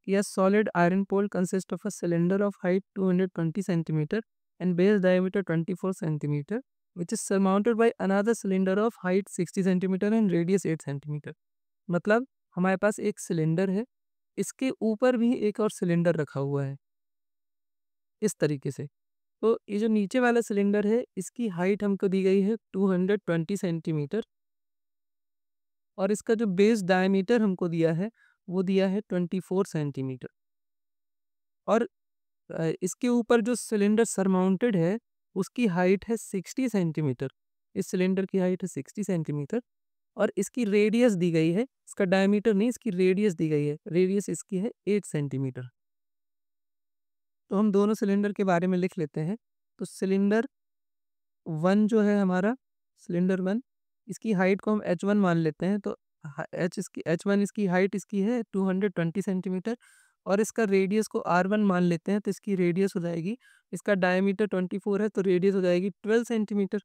Yes, solid iron pole consists of a cylinder of height 220 centimeter and base diameter 24 centimeter, which is surmounted by another cylinder of height 60 centimeter and radius 8 centimeter. मतलब हमारे पास एक cylinder है, इसके ऊपर भी एक और cylinder रखा हुआ है इस तरीके से। तो ये जो नीचे वाला सिलेंडर है, इसकी हाइट हमको दी गई है 220 सेंटीमीटर और इसका जो बेस डायमीटर हमको दिया है, वो दिया है 24 सेंटीमीटर। और इसके ऊपर जो सिलेंडर सरमाउंटेड है, उसकी हाइट है 60 सेंटीमीटर। इस सिलेंडर की हाइट है 60 सेंटीमीटर और इसकी रेडियस दी गई है, इसका डायमीटर नहीं, इसकी रेडियस दी गई है। रेडियस इसकी है 8 सेंटीमीटर। तो हम दोनों सिलेंडर के बारे में लिख लेते हैं। तो सिलेंडर 1 जो है हमारा, सिलेंडर 1, इसकी हाइट को हम h1 मान लेते हैं। तो h1 इसकी हाइट इसकी है 220 सेंटीमीटर और इसका रेडियस को r1 मान लेते हैं। तो इसकी रेडियस हो जाएगी, इसका डायमीटर 24 है तो रेडियस हो जाएगी 12 सेंटीमीटर।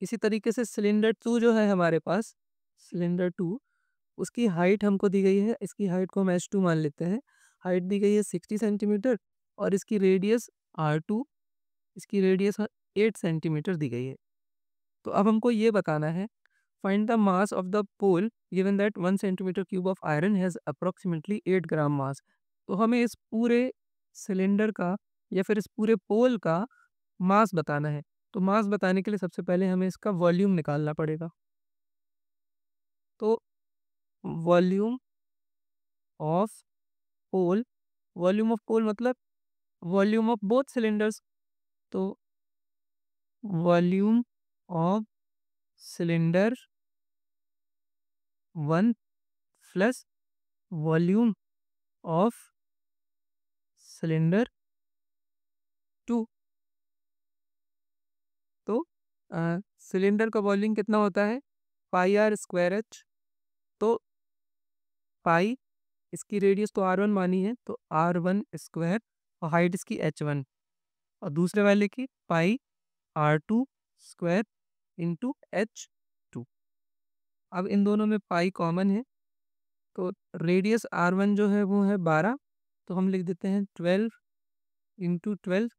इसी तरीके से सिलेंडर 2 जो है हमारे पास, सिलेंडर 2, उसकी हाइट हमको दी गई है, इसकी हाइट को हम h2 मान लेते हैं। हाइट दी गई है 60 सेंटीमीटर और इसकी रेडियस r2, इसकी रेडियस 8 सेंटीमीटर दी गई है। तो अब हमको ये बताना है, find the mass of the pole given that 1 centimetre cube of iron has approximately 8 gram mass. तो हमें इस पूरे सिलेंडर का या फिर इस पूरे पोल का मास बताना है। तो मास बताने के लिए सबसे पहले हमें इसका वॉल्यूम निकालना पड़ेगा। तो volume of pole, volume of pole मतलब वॉल्यूम ऑफ बोथ सिलेंडर्स। तो volume of cylinder 1 plus volume of cylinder 2। तो सिलेंडर का वॉल्यूम कितना होता है, पाई आर स्क्वायर एच। तो पाई, इसकी रेडियस तो r1 मानी है तो r1 स्क्वायर और हाइट इसकी h1 और दूसरे वाले की पाई r2 स्क्वायर इंटू h2। अब इन दोनों में पाई कॉमन है तो रेडियस r1 जो है वो है 12, तो हम लिख देते हैं 12 इंटू 12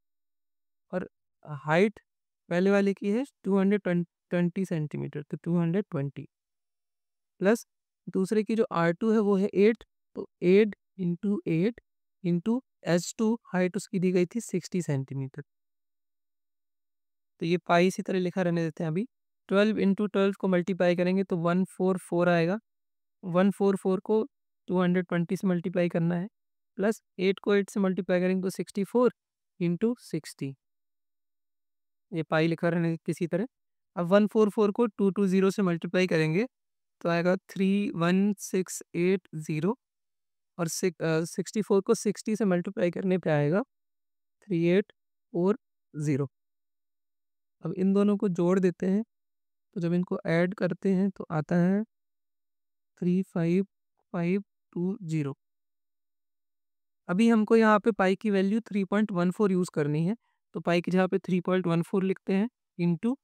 और हाइट पहले वाले की है 220 सेंटीमीटर तो 220 प्लस दूसरे की जो r2 है वो है 8, तो 8 इंटू 8 इंटू h2, हाइट उसकी दी गई थी 60 सेंटीमीटर। तो ये पाई इसी तरह लिखा रहने देते हैं अभी। 12 इंटू 12 को मल्टीप्लाई करेंगे तो 144 आएगा। 144 को 220 से मल्टीप्लाई करना है प्लस 8 को 8 से मल्टीप्लाई करेंगे तो 64 इंटू 60। ये पाई लिखा रहने किसी तरह। अब 144 को 220 से मल्टीप्लाई करेंगे तो आएगा 31680 और 64 को 60 से मल्टीप्लाई करने पे आएगा 3840। अब इन दोनों को जोड़ देते हैं तो जब इनको ऐड करते हैं तो आता है 35520। अभी हमको यहाँ पे पाई की वैल्यू 3.14 यूज़ करनी है, तो पाई की जगह पे 3.14 लिखते हैं इंटू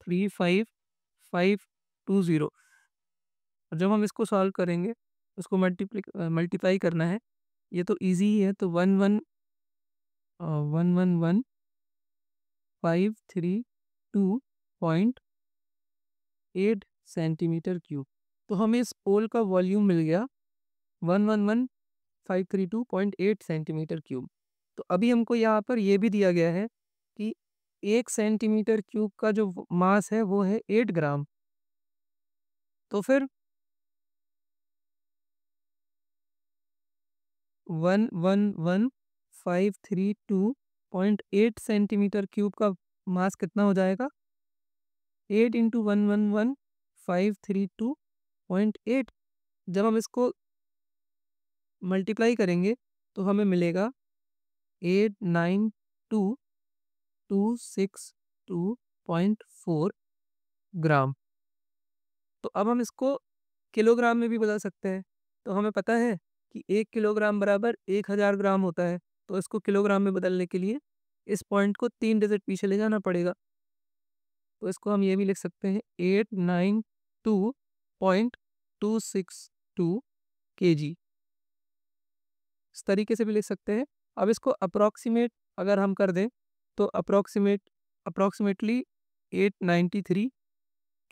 35520। और जब हम इसको सॉल्व करेंगे, उसको मल्टीप्लाई करना है, ये तो इजी ही है। तो 111,532.8 सेंटीमीटर क्यूब। तो हमें इस पोल का वॉल्यूम मिल गया 111,532.8 सेंटीमीटर क्यूब। तो अभी हमको यहाँ पर ये भी दिया गया है कि 1 सेंटीमीटर क्यूब का जो मास है वो है 8 ग्राम। तो फिर 111,532.8 सेंटीमीटर क्यूब का मास कितना हो जाएगा, 8 इंटू 111,532.8। जब हम इसको मल्टीप्लाई करेंगे तो हमें मिलेगा 892,262.4 ग्राम। तो अब हम इसको किलोग्राम में भी बदल सकते हैं। तो हमें पता है कि 1 किलोग्राम बराबर 1000 ग्राम होता है। तो इसको किलोग्राम में बदलने के लिए इस पॉइंट को 3 डिजिट पीछे ले जाना पड़ेगा। तो इसको हम ये भी लिख सकते हैं 892.262 kg। इस तरीके से भी लिख सकते हैं। अब इसको अप्रॉक्सीमेट अगर हम कर दें तो अप्रॉक्सीमेटली 893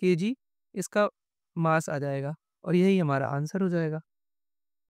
केजी इसका मास आ जाएगा और यही हमारा आंसर हो जाएगा।